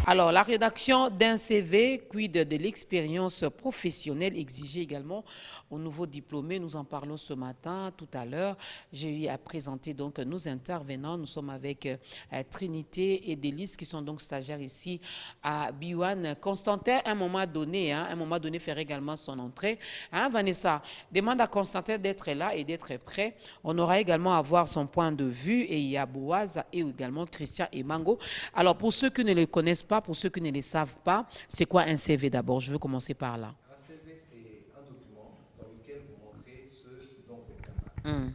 Alors, la rédaction d'un CV, quid de l'expérience professionnelle exigée également au nouveau diplômé. Nous en parlons ce matin, tout à l'heure. J'ai eu à présenter donc nos intervenants. Nous sommes avec Trinité et Délice qui sont donc stagiaires ici à Biwan. Constantin, à un moment donné, faire également son entrée. Hein, Vanessa, demande à Constantin d'être là et d'être prêt. On aura également à voir son point de vue et il y a Boaz et également Christian et Mango. Alors, pour ceux qui ne les connaissent pas, pour ceux qui ne les savent pas, c'est quoi un CV d'abord? Je veux commencer par là. Un CV, c'est un document dans lequel vous montrez ce dont vous êtes capable.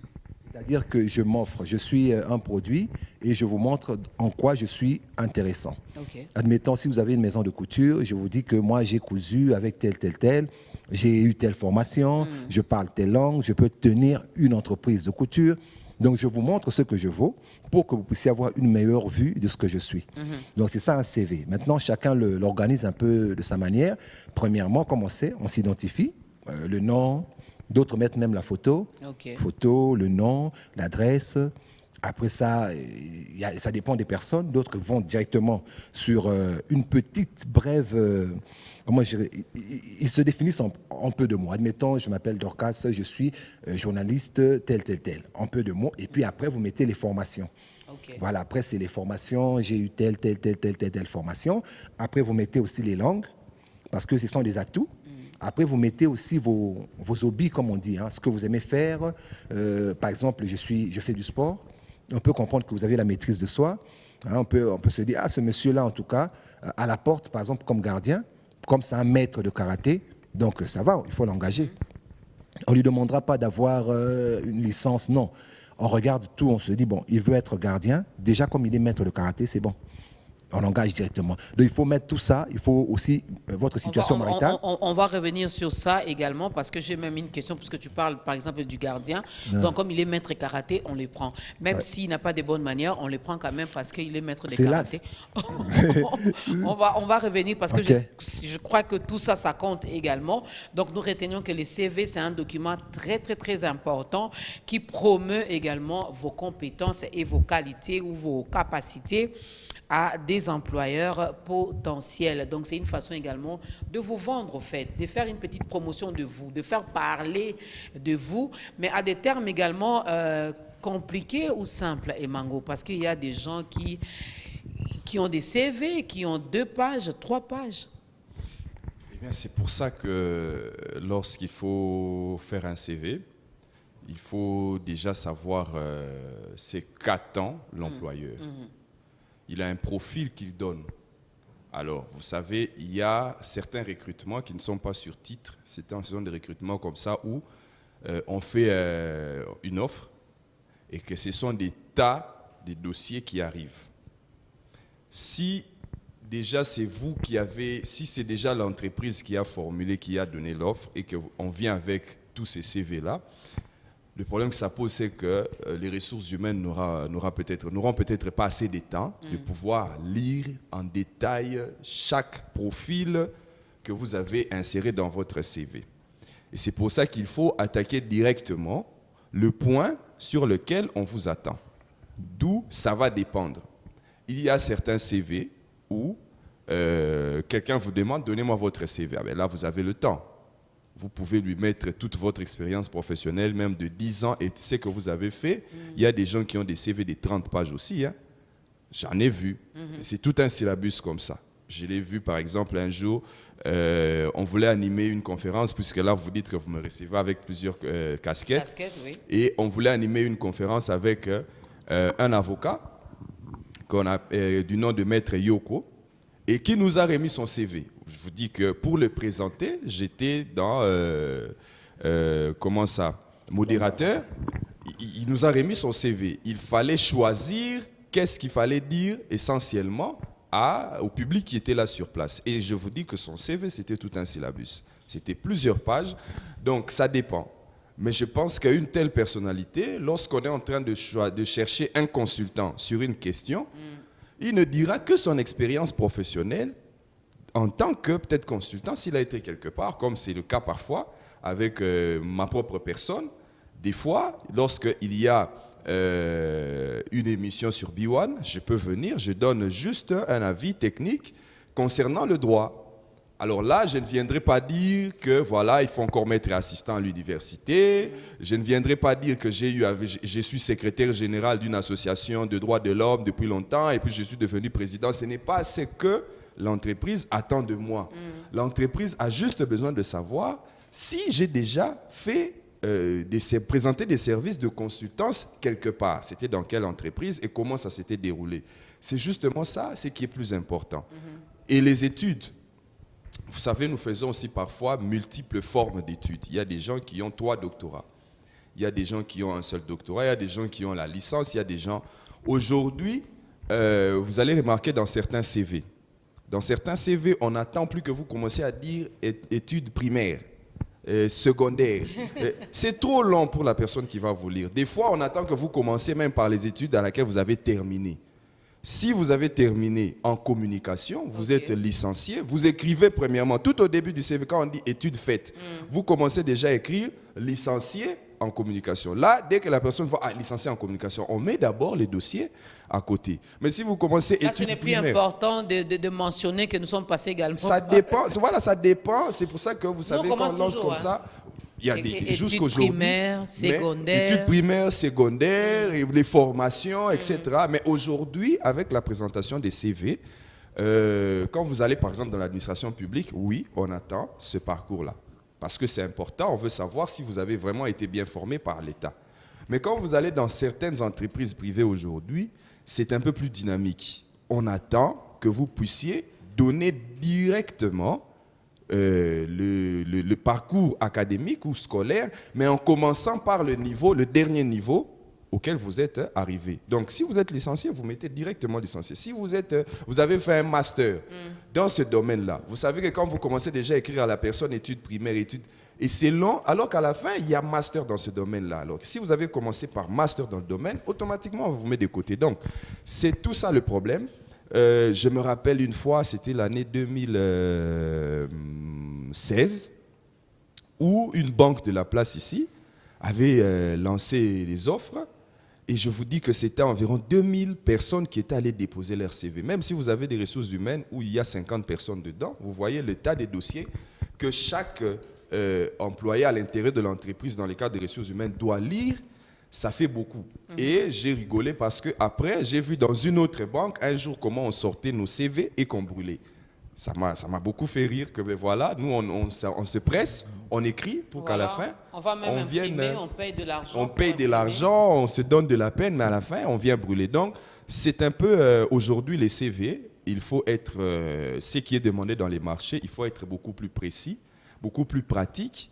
C'est-à-dire que je m'offre, je suis un produit et je vous montre en quoi je suis intéressant. OK. Admettons, si vous avez une maison de couture, je vous dis que moi j'ai cousu avec tel, j'ai eu telle formation, je parle telle langue, je peux tenir une entreprise de couture. Donc je vous montre ce que je vaux pour que vous puissiez avoir une meilleure vue de ce que je suis. Donc c'est ça un CV. Maintenant, chacun l'organise un peu de sa manière. Premièrement, comme on sait, on s'identifie, le nom, d'autres mettent même la photo, OK. photo, le nom, l'adresse. Après ça, ça dépend des personnes. D'autres vont directement sur une petite brève. Comment je dirais, ils se définissent en peu de mots. Admettons, je m'appelle Dorcas, je suis journaliste tel. En peu de mots. Et puis après, vous mettez les formations. OK. Voilà, après, c'est les formations. J'ai eu telle formation. Après, vous mettez aussi les langues, parce que ce sont des atouts. Après, vous mettez aussi vos hobbies, comme on dit, hein, ce que vous aimez faire. Par exemple, je fais du sport. On peut comprendre que vous avez la maîtrise de soi. Hein, on peut se dire, ah, ce monsieur-là, en tout cas, à la porte, par exemple, comme gardien, comme c'est un maître de karaté, donc ça va, il faut l'engager. On ne lui demandera pas d'avoir une licence, non. On regarde tout, on se dit, bon, il veut être gardien. Déjà, comme il est maître de karaté, c'est bon. On engage directement. Donc, il faut mettre tout ça. Il faut aussi votre situation maritale. On va revenir sur ça également parce que j'ai même une question puisque tu parles par exemple du gardien. Donc comme il est maître karaté, on le prend. Même s'il n'a pas de bonnes manières, on le prend quand même parce qu'il est maître de karaté. on va revenir parce que je crois que tout ça, ça compte également. Donc nous retenions que le CV, c'est un document très important qui promeut également vos compétences et vos qualités ou vos capacités à des employeurs potentiels. Donc, c'est une façon également de vous vendre, au fait, de faire une petite promotion de vous, de faire parler de vous, mais à des termes également compliqués ou simples, Emango, parce qu'il y a des gens qui ont des CV, qui ont 2 pages, 3 pages. Eh bien, c'est pour ça que lorsqu'il faut faire un CV, il faut déjà savoir c'est qu'attend l'employeur. Il a un profil qu'il donne. Alors, vous savez, il y a certains recrutements qui ne sont pas sur titre. Ce sont des recrutements comme ça où on fait une offre et que ce sont des tas de dossiers qui arrivent. Si déjà c'est vous qui avez, si c'est déjà l'entreprise qui a formulé, qui a donné l'offre et qu'on vient avec tous ces CV-là, le problème que ça pose, c'est que les ressources humaines n'auront peut-être pas assez de temps de pouvoir lire en détail chaque profil que vous avez inséré dans votre CV. Et c'est pour ça qu'il faut attaquer directement le point sur lequel on vous attend. D'où ça va dépendre. Il y a certains CV où quelqu'un vous demande « Donnez-moi votre CV ». Ah ben là, vous avez le temps. Vous pouvez lui mettre toute votre expérience professionnelle, même de 10 ans, et ce que vous avez fait. Il y a des gens qui ont des CV de 30 pages aussi. Hein. J'en ai vu. C'est tout un syllabus comme ça. Je l'ai vu, par exemple, un jour, on voulait animer une conférence, puisque là, vous dites que vous me recevez avec plusieurs casquettes. Oui. Et on voulait animer une conférence avec un avocat du nom de Maître Yoko, et qui nous a remis son CV. Je vous dis que pour le présenter, j'étais dans, modérateur. Il nous a remis son CV. Il fallait choisir qu'est-ce qu'il fallait dire essentiellement au public qui était là sur place. Et je vous dis que son CV, c'était tout un syllabus. C'était plusieurs pages. Donc, ça dépend. Mais je pense qu'une telle personnalité, lorsqu'on est en train de chercher un consultant sur une question, il ne dira que son expérience professionnelle en tant que peut-être consultant, s'il a été quelque part, comme c'est le cas parfois avec ma propre personne. Des fois, lorsqu'il y a une émission sur B1, je peux venir, je donne juste un avis technique Concernant le droit, alors là, je ne viendrai pas dire que voilà, il faut encore mettre assistant à l'université. Je ne viendrai pas dire que je suis secrétaire général d'une association de droits de l'homme depuis longtemps et puis je suis devenu président. Ce n'est pas ce que l'entreprise attend de moi. L'entreprise a juste besoin de savoir si j'ai déjà fait présenter des services de consultance quelque part. C'était dans quelle entreprise et comment ça s'était déroulé. C'est justement ça, ce qui est plus important. Et les études. Vous savez, nous faisons aussi parfois multiples formes d'études. Il y a des gens qui ont 3 doctorats. Il y a des gens qui ont un seul doctorat. Il y a des gens qui ont la licence. Il y a des gens... Aujourd'hui, vous allez remarquer dans certains CV. Dans certains CV, on n'attend plus que vous commenciez à dire études primaires, secondaires. C'est trop long pour la personne qui va vous lire. Des fois, on attend que vous commenciez même par les études à laquelle vous avez terminé. Si vous avez terminé en communication, vous êtes licencié, vous écrivez premièrement, tout au début du CV, quand on dit études faites, vous commencez déjà à écrire licencié en communication. Là, dès que la personne voit licencié en communication, on met d'abord les dossiers à côté. Mais si vous commencez études ce n'est plus important de mentionner que nous sommes passés également. Ça dépend, voilà, ça dépend. C'est pour ça que vous savez, quand on lance comme ça, il y a des jusqu'aujourd'hui. Études primaires, secondaires, et les formations, etc. Mais aujourd'hui, avec la présentation des CV, quand vous allez par exemple dans l'administration publique, oui, on attend ce parcours-là. Parce que c'est important, on veut savoir si vous avez vraiment été bien formé par l'État. Mais quand vous allez dans certaines entreprises privées aujourd'hui, c'est un peu plus dynamique. On attend que vous puissiez donner directement le parcours académique ou scolaire, mais en commençant par le dernier niveau auquel vous êtes arrivé. Donc, si vous êtes licencié, vous mettez directement licencié. Si vous avez fait un master dans ce domaine-là, vous savez que quand vous commencez déjà à écrire à la personne études primaires, et c'est long, alors qu'à la fin, il y a master dans ce domaine-là. Alors, si vous avez commencé par master dans le domaine, automatiquement, on vous met de côté. Donc, c'est tout ça le problème. Je me rappelle une fois, c'était l'année 2016, où une banque de la place ici avait lancé les offres. Et je vous dis que c'était environ 2000 personnes qui étaient allées déposer leur CV. Même si vous avez des ressources humaines où il y a 50 personnes dedans, vous voyez le tas de dossiers que chaque employé à l'intérieur de l'entreprise dans les cadres des ressources humaines doit lire. Ça fait beaucoup. Et j'ai rigolé parce qu'après, j'ai vu dans une autre banque, un jour, comment on sortait nos CV et qu'on brûlait. Ça m'a beaucoup fait rire que, ben voilà, nous, on se presse, on écrit pour qu'à la fin, on va même imprimer, on paye de l'argent. On paye de l'argent, on se donne de la peine, mais à la fin, on vient brûler. Donc, c'est un peu, aujourd'hui, les CV, il faut être, ce qui est demandé dans les marchés, il faut être beaucoup plus précis, beaucoup plus pratique.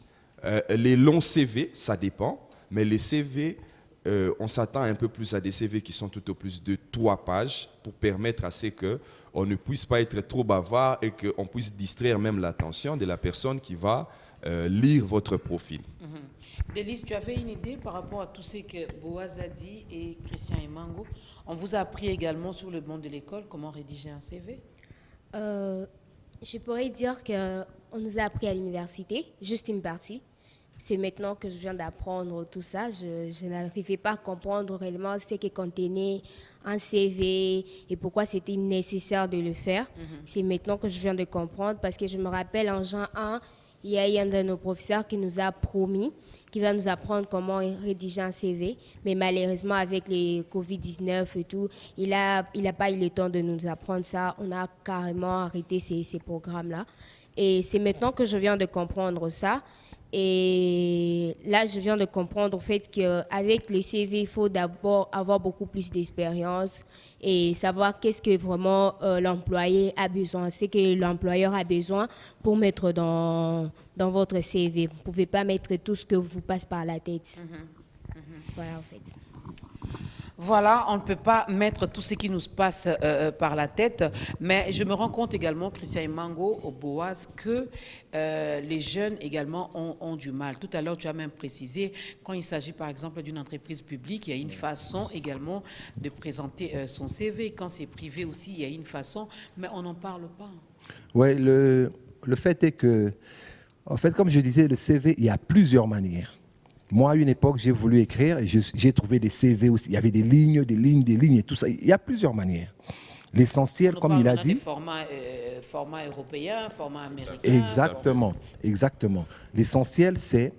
Les longs CV, ça dépend, mais les CV... on s'attend un peu plus à des CV qui sont tout au plus de 3 pages pour permettre à ce qu'on ne puisse pas être trop bavard et qu'on puisse distraire même l'attention de la personne qui va lire votre profil. Délice, tu avais une idée par rapport à tout ce que Boaz a dit et Christian Emango. On vous a appris également sur le banc de l'école comment rédiger un CV? Je pourrais dire qu'on nous a appris à l'université, juste une partie. C'est maintenant que je viens d'apprendre tout ça. Je n'arrivais pas à comprendre réellement ce que contenait un CV et pourquoi c'était nécessaire de le faire. C'est maintenant que je viens de comprendre parce que je me rappelle en Jean 1, il y a un de nos professeurs qui nous a promis qu'il va nous apprendre comment rédiger un CV. Mais malheureusement, avec les Covid-19 et tout, il n'a pas eu le temps de nous apprendre ça. On a carrément arrêté ces programmes-là. Et c'est maintenant que je viens de comprendre ça. Et là, je viens de comprendre au fait qu'avec les CV, il faut d'abord avoir beaucoup plus d'expérience et savoir qu'est-ce que vraiment l'employé a besoin, ce que l'employeur a besoin pour mettre dans votre CV. Vous ne pouvez pas mettre tout ce que vous passe par la tête. Voilà, en fait. Voilà, on ne peut pas mettre tout ce qui nous passe par la tête, mais je me rends compte également, Christian Emango, au Boaz, que les jeunes également ont du mal. Tout à l'heure, tu as même précisé, quand il s'agit par exemple d'une entreprise publique, il y a une façon également de présenter son CV. Quand c'est privé aussi, il y a une façon, mais on n'en parle pas. Oui, le fait est que, en fait, comme je disais, le CV, il y a plusieurs manières. Moi, à une époque, j'ai voulu écrire et j'ai trouvé des CV aussi. Il y avait des lignes et tout ça. Il y a plusieurs manières. L'essentiel, comme il a dit... Format européen, format américain. Exactement, exactement. L'essentiel, c'est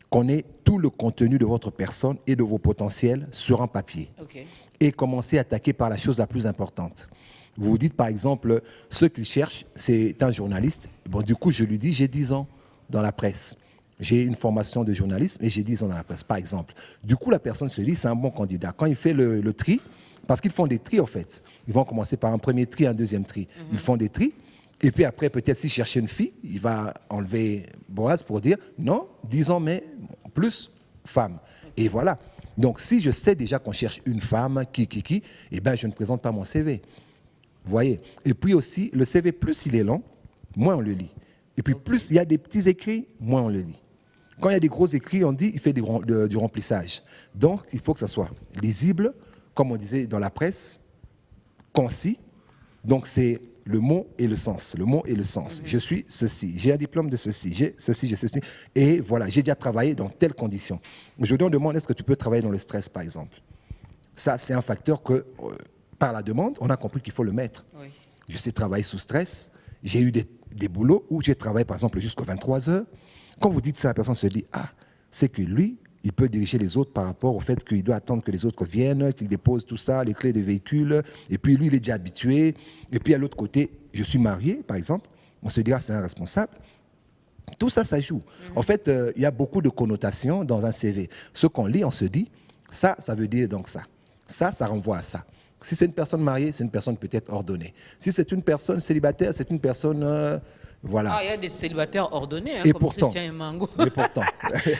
qu'on ait tout le contenu de votre personne et de vos potentiels sur un papier. Okay. Et commencer à attaquer par la chose la plus importante. Vous vous dites, par exemple, ce qu'il cherche, c'est un journaliste. Bon, du coup, je lui dis, j'ai 10 ans dans la presse. J'ai une formation de journalisme et j'ai 10 ans dans la presse, par exemple. Du coup, la personne se dit, c'est un bon candidat. Quand il fait le tri, parce qu'ils font des tris, en fait. Ils vont commencer par un premier tri, un deuxième tri. Ils font des tris. Et puis après, peut-être s'il cherchait une fille, il va enlever Boaz pour dire, non, 10 ans, mais plus femme. Et voilà. Donc, si je sais déjà qu'on cherche une femme, eh bien, je ne présente pas mon CV. Vous voyez. Et puis aussi, le CV, plus il est long, moins on le lit. Et puis, plus il y a des petits écrits, moins on le lit. Quand il y a des gros écrits, on dit il fait du remplissage. Donc, il faut que ça soit lisible, comme on disait dans la presse, concis. Donc, c'est le mot et le sens. Le mot et le sens. Je suis ceci. J'ai un diplôme de ceci. J'ai ceci, j'ai ceci. Et voilà, j'ai déjà travaillé dans telles conditions. Aujourd'hui, on demande est-ce que tu peux travailler dans le stress, par exemple. Ça, c'est un facteur que, par la demande, on a compris qu'il faut le mettre. Oui. Je sais travailler sous stress. J'ai eu des boulots où j'ai travaillé, par exemple, jusqu'à 23 heures. Quand vous dites ça, la personne se dit, ah, c'est que lui, il peut diriger les autres par rapport au fait qu'il doit attendre que les autres viennent, qu'il dépose tout ça, les clés de véhicule, et puis lui, il est déjà habitué. Et puis à l'autre côté, je suis marié, par exemple, on se dit, ah, c'est un responsable. Tout ça, ça joue. En fait, il y a beaucoup de connotations dans un CV. Ce qu'on lit, on se dit, ça veut dire donc ça. Ça renvoie à ça. Si c'est une personne mariée, c'est une personne peut-être ordonnée. Si c'est une personne célibataire, c'est une personne... Voilà. Ah, il y a des célibataires ordonnés, et comme pourtant, Christian Emango. Et pourtant.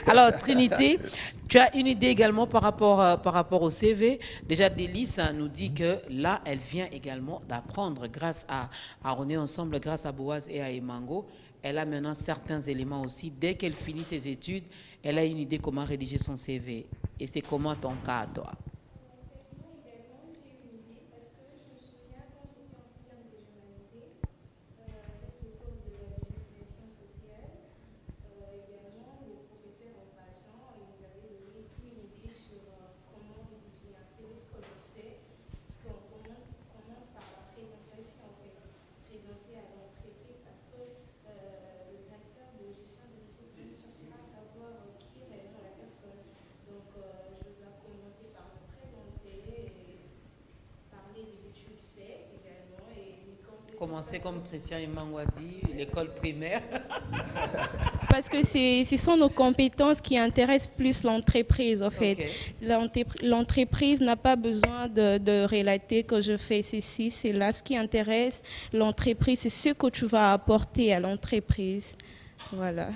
Alors, Trinité, tu as une idée également par rapport au CV. Déjà, Délice nous dit que là, elle vient également d'apprendre, grâce à On est ensemble, grâce à Boaz et à Emango. Elle a maintenant certains éléments aussi. Dès qu'elle finit ses études, elle a une idée comment rédiger son CV. Et c'est comment ton cas, toi? Commencer comme Christian Emango a dit, l'école primaire. Parce que ce sont nos compétences qui intéressent plus l'entreprise, en fait. Okay. L'entreprise n'a pas besoin de relater que je fais ceci, c'est là. Ce qui intéresse l'entreprise, c'est ce que tu vas apporter à l'entreprise. Voilà.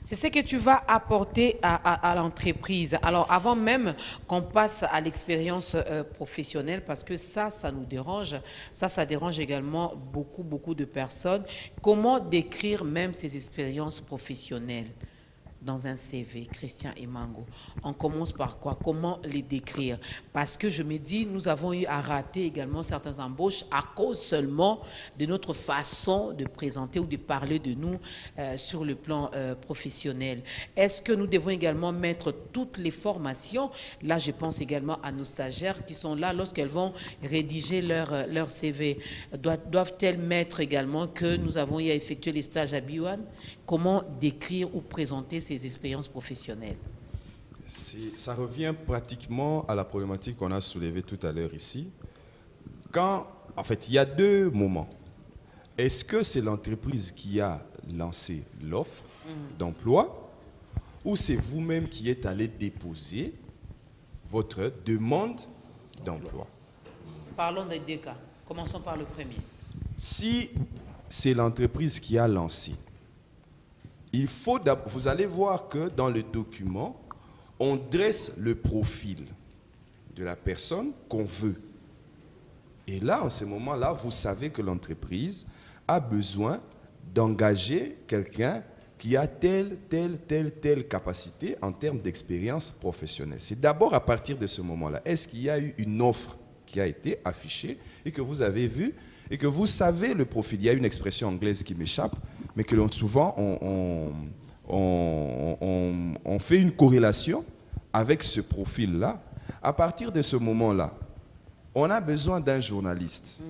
C'est ce que tu vas apporter à l'entreprise. Alors, avant même qu'on passe à l'expérience professionnelle, parce que ça nous dérange, ça dérange également beaucoup de personnes. Comment décrire même ces expériences professionnelles dans un CV, Christian Emango? On commence par quoi? Comment les décrire? Parce que je me dis, nous avons eu à rater également certaines embauches à cause seulement de notre façon de présenter ou de parler de nous sur le plan professionnel. Est-ce que nous devons également mettre toutes les formations? Là, je pense également à nos stagiaires qui sont là lorsqu'elles vont rédiger leur CV. Doivent-elles mettre également que nous avons eu à effectuer les stages à Biwan? Comment décrire ou présenter ces expériences professionnelles? Ça revient pratiquement à la problématique qu'on a soulevée tout à l'heure ici. En fait, il y a deux moments. Est-ce que c'est l'entreprise qui a lancé l'offre d'emploi ou c'est vous-même qui êtes allé déposer votre demande d'emploi? Parlons des deux cas. Commençons par le premier. Si c'est l'entreprise qui a lancé, vous allez voir que dans le document, on dresse le profil de la personne qu'on veut. Et là, en ce moment-là, vous savez que l'entreprise a besoin d'engager quelqu'un qui a telle capacité en termes d'expérience professionnelle. C'est d'abord à partir de ce moment-là. Est-ce qu'il y a eu une offre qui a été affichée et que vous avez vue et que vous savez le profil? Il y a une expression anglaise qui m'échappe, mais que souvent on fait une corrélation avec ce profil-là. À partir de ce moment-là, on a besoin d'un journaliste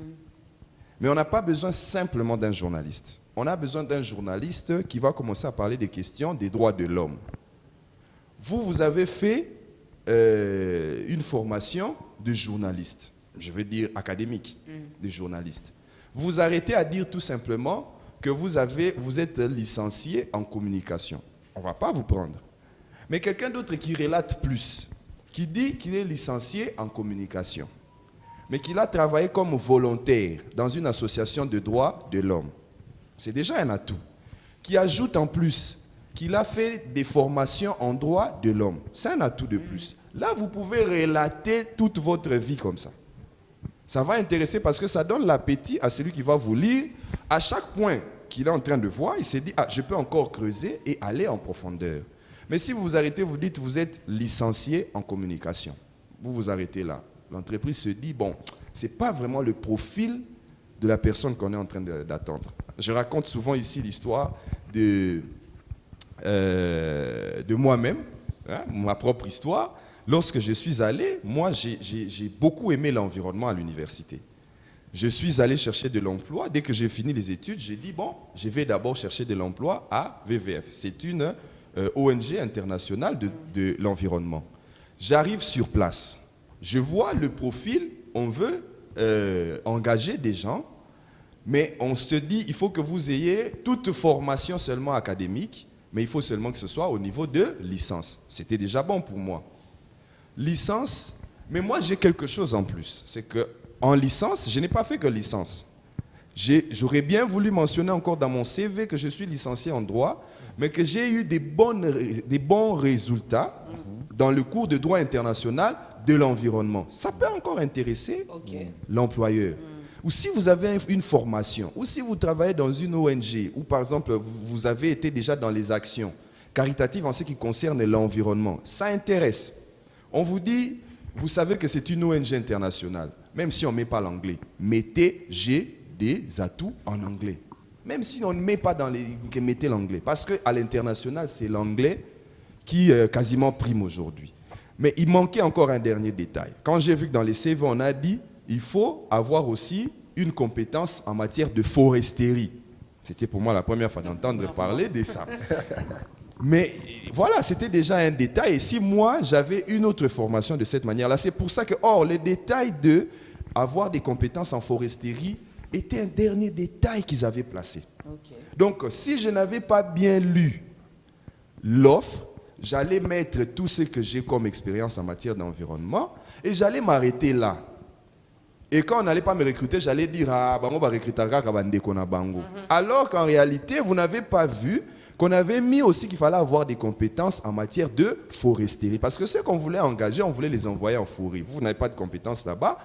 Mais on n'a pas besoin simplement d'un journaliste. On a besoin d'un journaliste qui va commencer à parler des questions des droits de l'homme. Vous avez fait une formation de journaliste, je veux dire académique, de journaliste. Vous arrêtez à dire tout simplement que vous êtes licencié en communication. On ne va pas vous prendre. Mais quelqu'un d'autre qui relate plus, qui dit qu'il est licencié en communication, mais qu'il a travaillé comme volontaire dans une association de droits de l'homme. C'est déjà un atout. Qui ajoute en plus qu'il a fait des formations en droits de l'homme. C'est un atout de plus. Là, vous pouvez relater toute votre vie comme ça. Ça va intéresser parce que ça donne l'appétit à celui qui va vous lire. À chaque point qu'il est en train de voir, il s'est dit, ah, je peux encore creuser et aller en profondeur. Mais si vous vous arrêtez, vous dites, vous êtes licencié en communication. Vous vous arrêtez là. L'entreprise se dit, bon, ce n'est pas vraiment le profil de la personne qu'on est en train d'attendre. Je raconte souvent ici l'histoire de moi-même, hein, ma propre histoire. Lorsque je suis allé, moi, j'ai beaucoup aimé l'environnement à l'université. Je suis allé chercher de l'emploi. Dès que j'ai fini les études, j'ai dit, bon, je vais d'abord chercher de l'emploi à VVF. C'est une ONG internationale de l'environnement. J'arrive sur place. Je vois le profil, on veut engager des gens, mais on se dit, il faut que vous ayez toute formation seulement académique, mais il faut seulement que ce soit au niveau de licence. C'était déjà bon pour moi. Licence, mais moi j'ai quelque chose en plus. C'est qu'en licence, je n'ai pas fait que licence. J'aurais bien voulu mentionner encore dans mon CV que je suis licencié en droit, mais que j'ai eu des bons résultats dans le cours de droit international de l'environnement. Ça peut encore intéresser l'employeur. Ou si vous avez une formation, ou si vous travaillez dans une ONG, ou par exemple vous avez été déjà dans les actions caritatives en ce qui concerne l'environnement, ça intéresse. On vous dit, vous savez que c'est une ONG internationale, même si on ne met pas l'anglais. Mettez, j'ai des atouts en anglais. Même si on ne met pas mettez l'anglais. Parce qu'à l'international, c'est l'anglais qui quasiment prime aujourd'hui. Mais il manquait encore un dernier détail. Quand j'ai vu que dans les CV, on a dit, il faut avoir aussi une compétence en matière de foresterie. C'était pour moi la première fois d'entendre parler de ça. Mais voilà, c'était déjà un détail. Et si moi, j'avais une autre formation de cette manière-là, c'est pour ça que, les détails d'avoir des compétences en foresterie était un dernier détail qu'ils avaient placé. Donc, si je n'avais pas bien lu l'offre, j'allais mettre tout ce que j'ai comme expérience en matière d'environnement et j'allais m'arrêter là. Et quand on n'allait pas me recruter, j'allais dire « Ah, on va recruter bango ». Alors qu'en réalité, vous n'avez pas vu qu'on avait mis aussi qu'il fallait avoir des compétences en matière de foresterie. Parce que ceux qu'on voulait engager, on voulait les envoyer en forêt. Vous n'avez pas de compétences là-bas.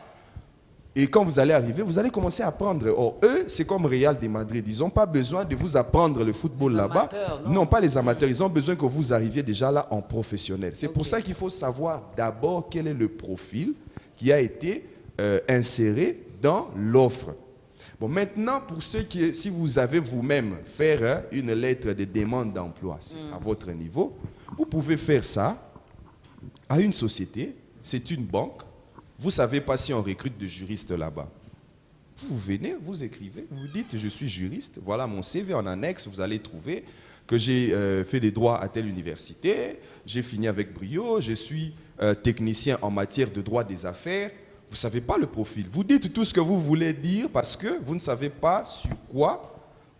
Et quand vous allez arriver, vous allez commencer à apprendre. Or, eux, c'est comme Real de Madrid. Ils n'ont pas besoin de vous apprendre le football là-bas. Non, pas les amateurs. Ils ont besoin que vous arriviez déjà là en professionnel. C'est pour ça qu'il faut savoir d'abord quel est le profil qui a été inséré dans l'offre. Bon, maintenant, pour ceux qui, si vous avez vous-même faire une lettre de demande d'emploi à votre niveau, vous pouvez faire ça à une société, c'est une banque. Vous ne savez pas si on recrute de juristes là-bas. Vous venez, vous écrivez, vous dites « je suis juriste, voilà mon CV en annexe, vous allez trouver que j'ai fait des droits à telle université, j'ai fini avec brio, je suis technicien en matière de droit des affaires ». Vous ne savez pas le profil. Vous dites tout ce que vous voulez dire parce que vous ne savez pas sur quoi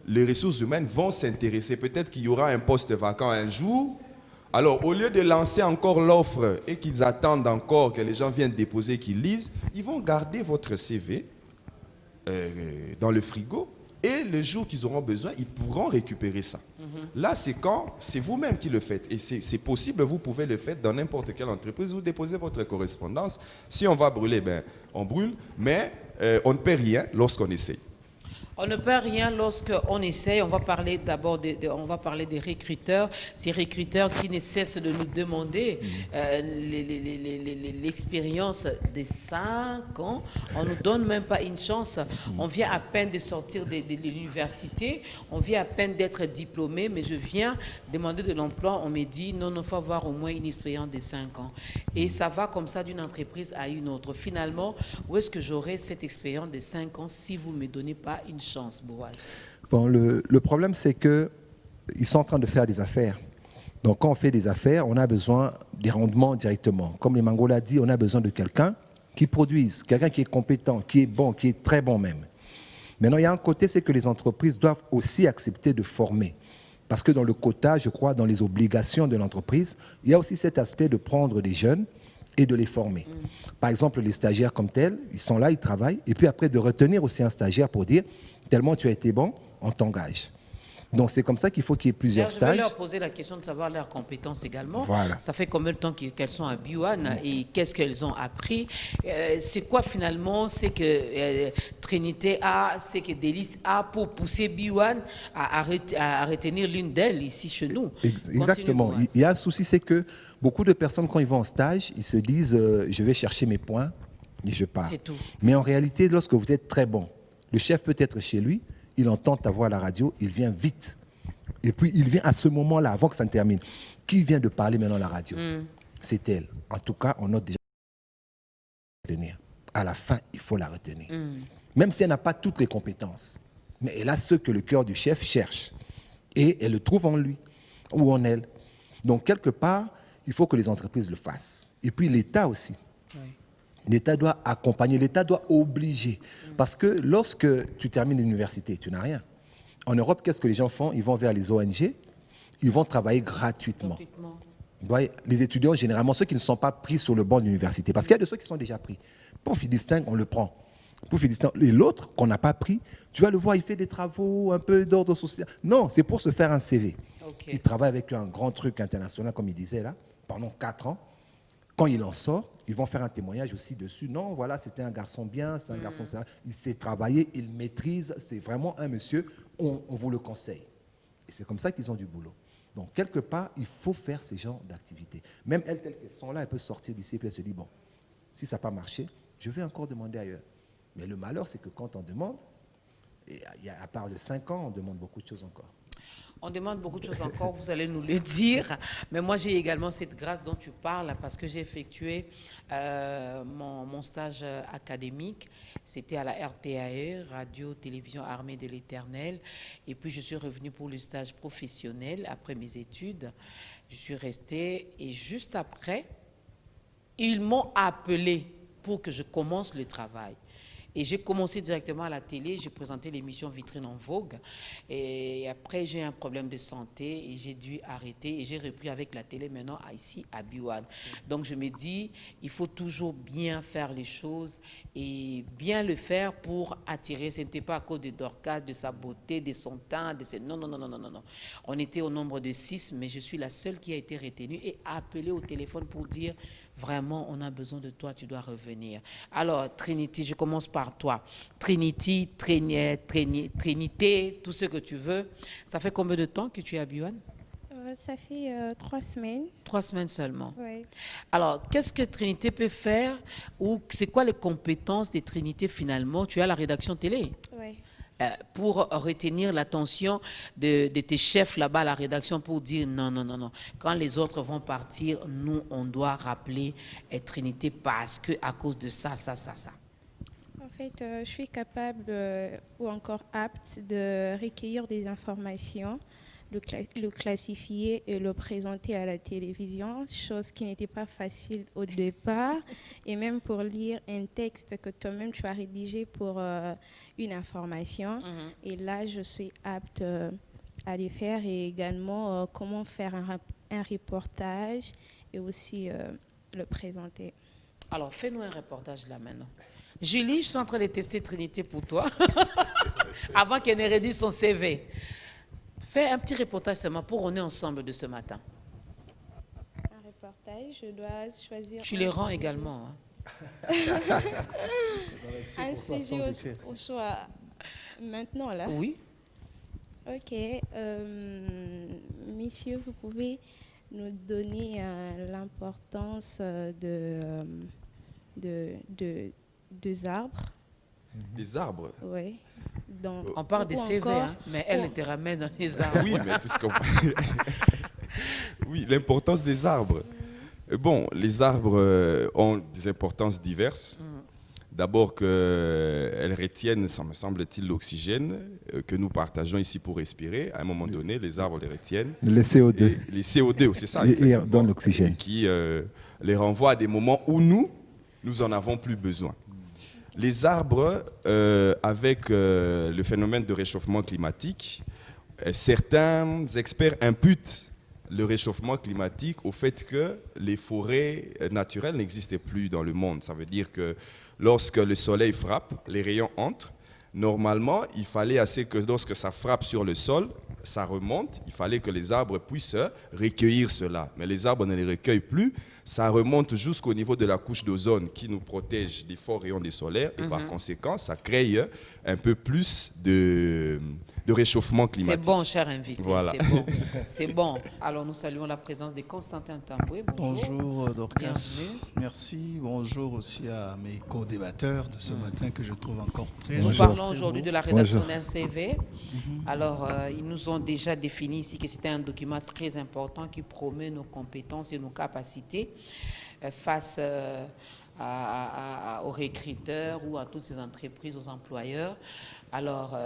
les ressources humaines vont s'intéresser. Peut-être qu'il y aura un poste vacant un jour. Alors, au lieu de lancer encore l'offre et qu'ils attendent encore que les gens viennent déposer, qu'ils lisent, ils vont garder votre CV dans le frigo et le jour qu'ils auront besoin, ils pourront récupérer ça. Là, c'est vous-même qui le faites. Et c'est possible, vous pouvez le faire dans n'importe quelle entreprise. Vous déposez votre correspondance. Si on va brûler, on brûle, mais on ne paie rien lorsqu'on essaye. On ne perd rien lorsqu'on essaye. On va parler d'abord on va parler des recruteurs, ces recruteurs qui ne cessent de nous demander l'expérience des 5 ans. On ne nous donne même pas une chance. On vient à peine de sortir de l'université, on vient à peine d'être diplômé, mais je viens demander de l'emploi. On me dit non, il faut avoir au moins une expérience de 5 ans. Et ça va comme ça d'une entreprise à une autre. Finalement, où est-ce que j'aurai cette expérience de 5 ans si vous ne me donnez pas une chance, Boaz? Bon, le problème, c'est qu'ils sont en train de faire des affaires. Donc, quand on fait des affaires, on a besoin des rendements directement. Comme Mango l'a dit, on a besoin de quelqu'un qui produise, quelqu'un qui est compétent, qui est bon, qui est très bon même. Maintenant, il y a un côté, c'est que les entreprises doivent aussi accepter de former. Parce que dans le quota, je crois, dans les obligations de l'entreprise, il y a aussi cet aspect de prendre des jeunes et de les former. Par exemple, les stagiaires comme tels, ils sont là, ils travaillent, et puis après de retenir aussi un stagiaire pour dire, tellement tu as été bon, on t'engage. Donc c'est comme ça qu'il faut qu'il y ait plusieurs stages. Je vais leur poser la question de savoir leurs compétences également. Voilà. Ça fait combien de temps qu'elles sont à Biwan et qu'est-ce qu'elles ont appris? C'est quoi finalement ce que Trinité a, ce que Délice a pour pousser Biwan à retenir l'une d'elles ici chez nous? Exactement. Il y a un souci, c'est que beaucoup de personnes, quand ils vont en stage, ils se disent je vais chercher mes points et je pars. C'est tout. Mais en réalité, lorsque vous êtes très bon, le chef peut être chez lui, il entend ta voix à la radio, il vient vite. Et puis, il vient à ce moment-là, avant que ça ne termine. Qui vient de parler maintenant à la radio? C'est elle. En tout cas, on note déjà retenir. À la fin, il faut la retenir. Même si elle n'a pas toutes les compétences. Mais elle a ce que le cœur du chef cherche. Et elle le trouve en lui ou en elle. Donc, quelque part, il faut que les entreprises le fassent. Et puis, l'État aussi. Oui. L'État doit accompagner, l'État doit obliger. Parce que lorsque tu termines l'université, tu n'as rien. En Europe, qu'est-ce que les gens font? Ils vont vers les ONG, ils vont travailler gratuitement. Vous voyez, les étudiants, généralement, ceux qui ne sont pas pris sur le banc de l'université, parce qu'il y a de ceux qui sont déjà pris. Pour Philistine, on le prend. Pour Philistine, et l'autre qu'on n'a pas pris, tu vas le voir, il fait des travaux un peu d'ordre social. Non, c'est pour se faire un CV. Okay. Il travaille avec un grand truc international, comme il disait là, pendant 4 ans. Quand il en sort, ils vont faire un témoignage aussi dessus. Non, voilà, c'était un garçon bien, c'est un garçon, il sait travailler, il maîtrise, c'est vraiment un monsieur, on vous le conseille. Et c'est comme ça qu'ils ont du boulot. Donc, quelque part, il faut faire ces genres d'activités. Même elles, telles qu'elles sont là, elles peuvent sortir d'ici et puis elles se disent, bon, si ça n'a pas marché, je vais encore demander ailleurs. Mais le malheur, c'est que quand on demande, et à part de 5 ans, on demande beaucoup de choses encore. On demande beaucoup de choses encore, vous allez nous le dire. Mais moi, j'ai également cette grâce dont tu parles parce que j'ai effectué mon stage académique. C'était à la RTAE, Radio Télévision Armée de l'Éternel. Et puis, je suis revenue pour le stage professionnel après mes études. Je suis restée et juste après, ils m'ont appelé pour que je commence le travail. Et j'ai commencé directement à la télé, j'ai présenté l'émission Vitrine en Vogue. Et après, j'ai un problème de santé et j'ai dû arrêter. Et j'ai repris avec la télé maintenant ici à Biwan. Donc je me dis, il faut toujours bien faire les choses et bien le faire pour attirer. Ce n'était pas à cause de Dorcas, de sa beauté, de son teint, de ses... Non, non, non, non, non, non. On était au nombre de 6, mais je suis la seule qui a été retenue et appelée au téléphone pour dire, vraiment, on a besoin de toi, tu dois revenir. Alors, Trinity, je commence par toi. Trinity, Trinité, tout ce que tu veux. Ça fait combien de temps que tu es à Biwan? Ça fait 3 semaines. 3 semaines seulement. Oui. Alors, qu'est-ce que Trinité peut faire ou c'est quoi les compétences de Trinité finalement? Tu as la rédaction télé. Oui. Pour retenir l'attention de tes chefs là-bas à la rédaction pour dire non, non, non, non. Quand les autres vont partir, nous, on doit rappeler Trinité parce que à cause de ça, ça, ça, ça. En fait, je suis capable ou encore apte de recueillir des informations, le classifier et le présenter à la télévision, chose qui n'était pas facile au départ, et même pour lire un texte que toi-même tu as rédigé pour une information. Et là, je suis apte à les faire et également comment faire un reportage et aussi le présenter. Alors, fais-nous un reportage là maintenant. Julie, je suis en train de tester Trinité pour toi, avant qu'elle ne rédige son CV. Fais un petit reportage seulement pour on est ensemble de ce matin. Un reportage, je dois choisir... Tu les rends également. Hein. Un sujet au choix. Maintenant, là. Oui. Ok. Messieurs, vous pouvez nous donner l'importance des arbres? Des arbres? Oui. On parle des CV, hein, mais elle te ramène dans les arbres. Oui, mais puisqu'on... Oui, l'importance des arbres. Bon, les arbres ont des importances diverses. D'abord qu'elles retiennent, ça me semble-t-il, l'oxygène que nous partageons ici pour respirer. À un moment donné, les arbres les retiennent. Le CO2. Et les CO2, c'est ça. Et donnent l'oxygène. Qui les renvoie à des moments où nous en avons plus besoin. Les arbres, avec le phénomène de réchauffement climatique, certains experts imputent le réchauffement climatique au fait que les forêts naturelles n'existaient plus dans le monde. Ça veut dire que lorsque le soleil frappe, les rayons entrent. Normalement, il fallait assez que lorsque ça frappe sur le sol, ça remonte. Il fallait que les arbres puissent recueillir cela. Mais les arbres ne les recueillent plus. Ça remonte jusqu'au niveau de la couche d'ozone qui nous protège des forts rayons du soleil. Et par conséquent, ça crée un peu plus de réchauffement climatique. C'est bon, cher invité. Voilà. C'est bon. C'est bon. Alors, nous saluons la présence de Constantin Tamboué. Bonjour. Bonjour, Dorcas. Bienvenue. Merci. Bonjour aussi à mes co-débatteurs de ce matin que je trouve encore très Nous Bonjour. parlons aujourd'hui de la rédaction d'un CV. Alors, ils nous ont déjà défini ici que c'était un document très important qui promet nos compétences et nos capacités face aux recruteurs ou à toutes ces entreprises, aux employeurs. Alors,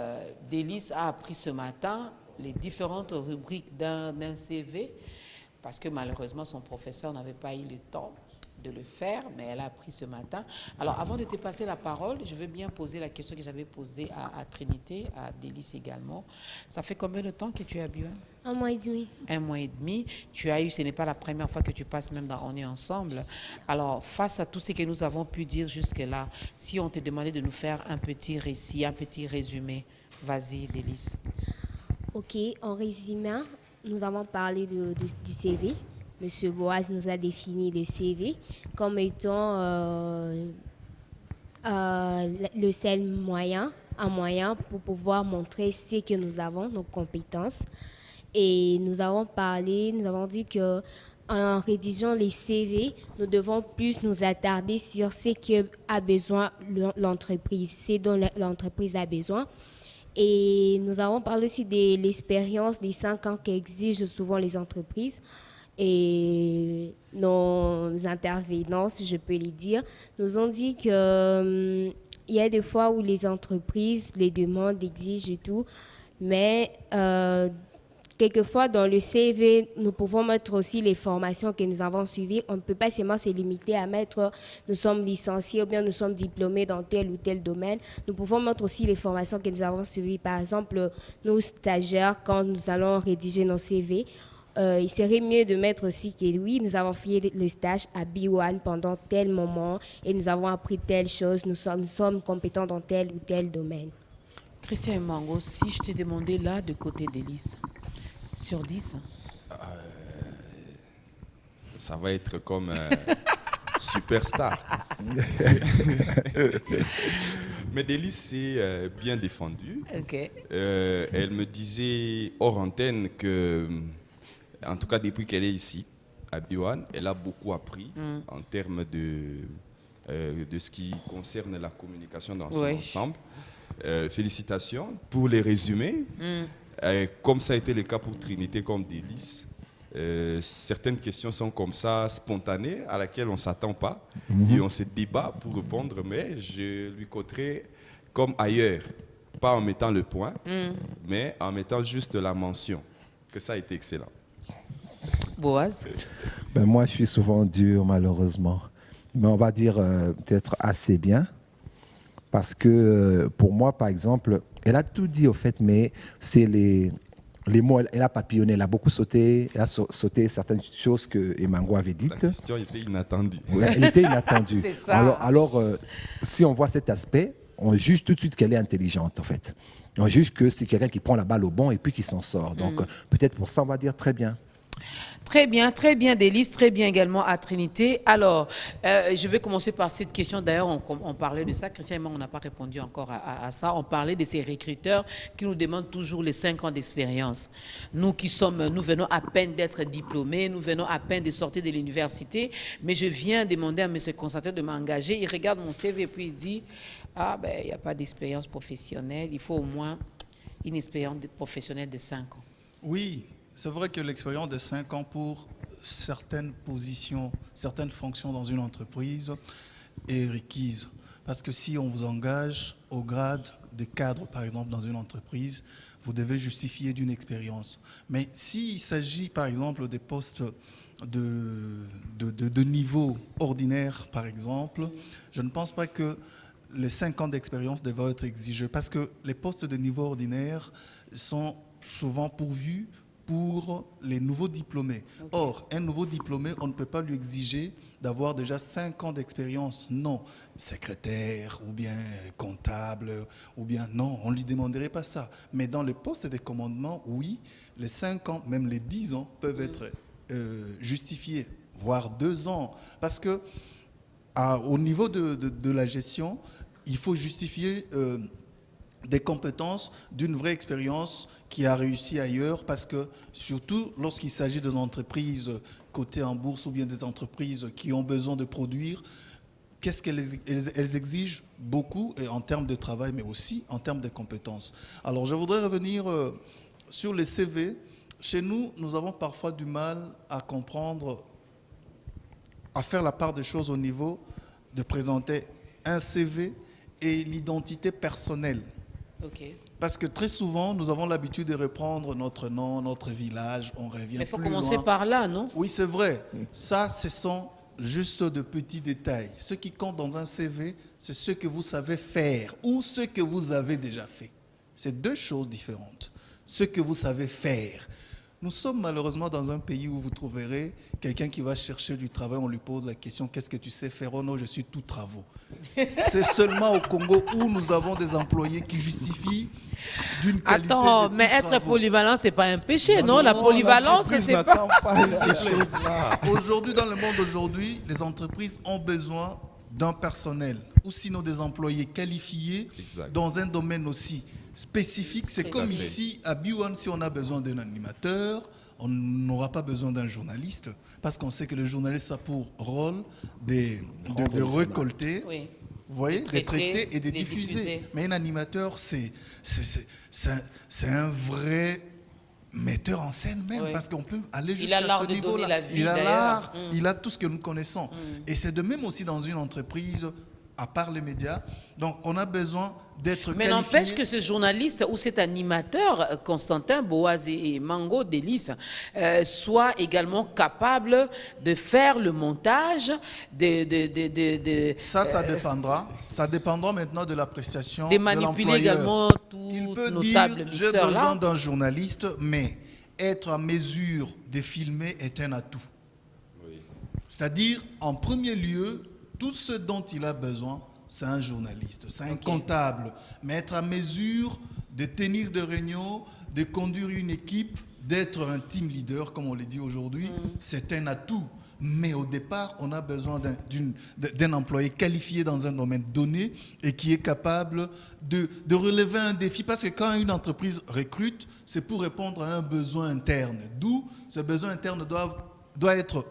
Délice a appris ce matin les différentes rubriques d'un CV parce que malheureusement, son professeur n'avait pas eu le temps de le faire, mais elle a appris ce matin. Alors, avant de te passer la parole, je veux bien poser la question que j'avais posée à Trinité, à Délice également. Ça fait combien de temps que tu es à Buan? 1 mois et demi. 1 mois et demi. Tu as eu, ce n'est pas la première fois que tu passes même dans On est ensemble. Alors, face à tout ce que nous avons pu dire jusque-là, si on te demandait de nous faire un petit récit, un petit résumé, vas-y, Délice. Ok, en résumé, nous avons parlé du CV. Monsieur Boaz nous a défini le CV comme étant le seul moyen, un moyen pour pouvoir montrer ce que nous avons, nos compétences. Et nous avons dit que en rédigeant les CV, nous devons plus nous attarder sur ce que a besoin l'entreprise, ce dont l'entreprise a besoin. Et nous avons parlé aussi de l'expérience des 5 ans qu'exigent souvent les entreprises. Et nos intervenants, si je peux les dire, nous ont dit qu'il y a des fois où les entreprises les demandent, exigent et tout, mais quelquefois dans le CV, nous pouvons mettre aussi les formations que nous avons suivies. On ne peut pas seulement se limiter à mettre nous sommes licenciés ou bien nous sommes diplômés dans tel ou tel domaine. Nous pouvons mettre aussi les formations que nous avons suivies. Par exemple, nos stagiaires, quand nous allons rédiger nos CV, il serait mieux de mettre aussi que oui, nous avons fait le stage à B1 pendant tel moment et nous avons appris telle chose, nous sommes compétents dans tel ou tel domaine. Christian Mango, si je t'ai demandé là de côté d'Élise, sur 10 Ça va être comme superstar. Mais Délice s'est bien défendue. Ok. Elle me disait hors antenne que, en tout cas depuis qu'elle est ici, à Biwan, elle a beaucoup appris en termes de ce qui concerne la communication dans son ensemble. Félicitations pour les résumés. Comme ça a été le cas pour Trinité comme Délice, certaines questions sont comme ça, spontanées, à laquelle on ne s'attend pas. Et on se débat pour répondre, mais je lui coterai comme ailleurs. Pas en mettant le point, mais en mettant juste la mention. Que ça a été excellent. Boaz? Ben moi, je suis souvent dur, malheureusement. Mais on va dire peut-être assez bien. Parce que pour moi, par exemple, elle a tout dit au fait, mais c'est les mots, elle a papillonné, elle a beaucoup sauté, elle a sauté certaines choses que Emango avait dites. La question était inattendue. Oui, elle était inattendue. C'est ça. Alors si on voit cet aspect, on juge tout de suite qu'elle est intelligente, en fait. On juge que c'est quelqu'un qui prend la balle au bon et puis qui s'en sort. Donc peut-être pour ça, on va dire très bien. Très bien, Délice, très bien également à Trinité. Alors, je vais commencer par cette question. D'ailleurs, on parlait de ça. Christian et moi, on n'a pas répondu encore à ça. On parlait de ces recruteurs qui nous demandent toujours les 5 ans d'expérience. Nous venons à peine d'être diplômés, nous venons à peine de sortir de l'université, mais je viens demander à M. Constantin de m'engager. Il regarde mon CV et puis il dit, ah ben, il n'y a pas d'expérience professionnelle, il faut au moins une expérience professionnelle de 5 ans. Oui, c'est vrai que l'expérience de 5 ans pour certaines positions, certaines fonctions dans une entreprise est requise. Parce que si on vous engage au grade de cadre, par exemple, dans une entreprise, vous devez justifier d'une expérience. Mais s'il s'agit, par exemple, des postes de niveau ordinaire, par exemple, je ne pense pas que les 5 ans d'expérience devraient être exigés. Parce que les postes de niveau ordinaire sont souvent pourvus pour les nouveaux diplômés. Okay. Or, un nouveau diplômé, on ne peut pas lui exiger d'avoir déjà 5 ans d'expérience. Non, secrétaire ou bien comptable, ou bien non, on ne lui demanderait pas ça. Mais dans le poste de commandement, oui, les 5 ans, même les 10 ans peuvent être justifiés, voire 2 ans. Parce que au niveau de la gestion, il faut justifier des compétences d'une vraie expérience qui a réussi ailleurs, parce que surtout lorsqu'il s'agit des entreprises cotées en bourse ou bien des entreprises qui ont besoin de produire, qu'est-ce qu'elles exigent beaucoup, et en termes de travail, mais aussi en termes de compétences. Alors je voudrais revenir sur les CV. Chez nous, nous avons parfois du mal à comprendre, à faire la part des choses au niveau de présenter un CV et l'identité personnelle. Okay. Parce que très souvent, nous avons l'habitude de reprendre notre nom, notre village, on revient plus loin. Mais il faut commencer par là, non? Oui, c'est vrai. Ça, ce sont juste de petits détails. Ce qui compte dans un CV, c'est ce que vous savez faire ou ce que vous avez déjà fait. C'est 2 choses différentes. Ce que vous savez faire. Nous sommes malheureusement dans un pays où vous trouverez quelqu'un qui va chercher du travail, on lui pose la question, qu'est-ce que tu sais faire? Oh non, je suis tout travaux. C'est seulement au Congo où nous avons des employés qui justifient d'une qualité. Attends, mais être polyvalent, c'est pas un péché, non? La polyvalence, c'est pas ces choses-là. Aujourd'hui, dans le monde d'aujourd'hui, les entreprises ont besoin d'un personnel ou sinon des employés qualifiés dans un domaine aussi spécifique. C'est comme ici à B1, si on a besoin d'un animateur, on n'aura pas besoin d'un journaliste, parce qu'on sait que le journaliste a pour rôle de récolter, oui, vous voyez, de traiter et de diffuser. Mais un animateur, c'est un vrai metteur en scène même, oui, parce qu'on peut aller jusqu'à ce niveau-là. Il a l'art, il a tout ce que nous connaissons. Et c'est de même aussi dans une entreprise, à part les médias. Donc, on a besoin d'être qualifié. Mais n'empêche que ce journaliste ou cet animateur, Constantin, Boaz et Mango, Délice, soit également capable de faire le montage, Ça dépendra. Ça dépendra maintenant de l'appréciation de l'employeur. De manipuler également tout notable mixeur. J'ai besoin d'un journaliste, mais être à mesure de filmer est un atout. Oui. C'est-à-dire, en premier lieu, tout ce dont il a besoin, c'est un journaliste, c'est un comptable. Mais être à mesure de tenir des réunions, de conduire une équipe, d'être un team leader, comme on le dit aujourd'hui, c'est un atout. Mais au départ, on a besoin d'un employé qualifié dans un domaine donné et qui est capable de relever un défi. Parce que quand une entreprise recrute, c'est pour répondre à un besoin interne. D'où ce besoin interne doit être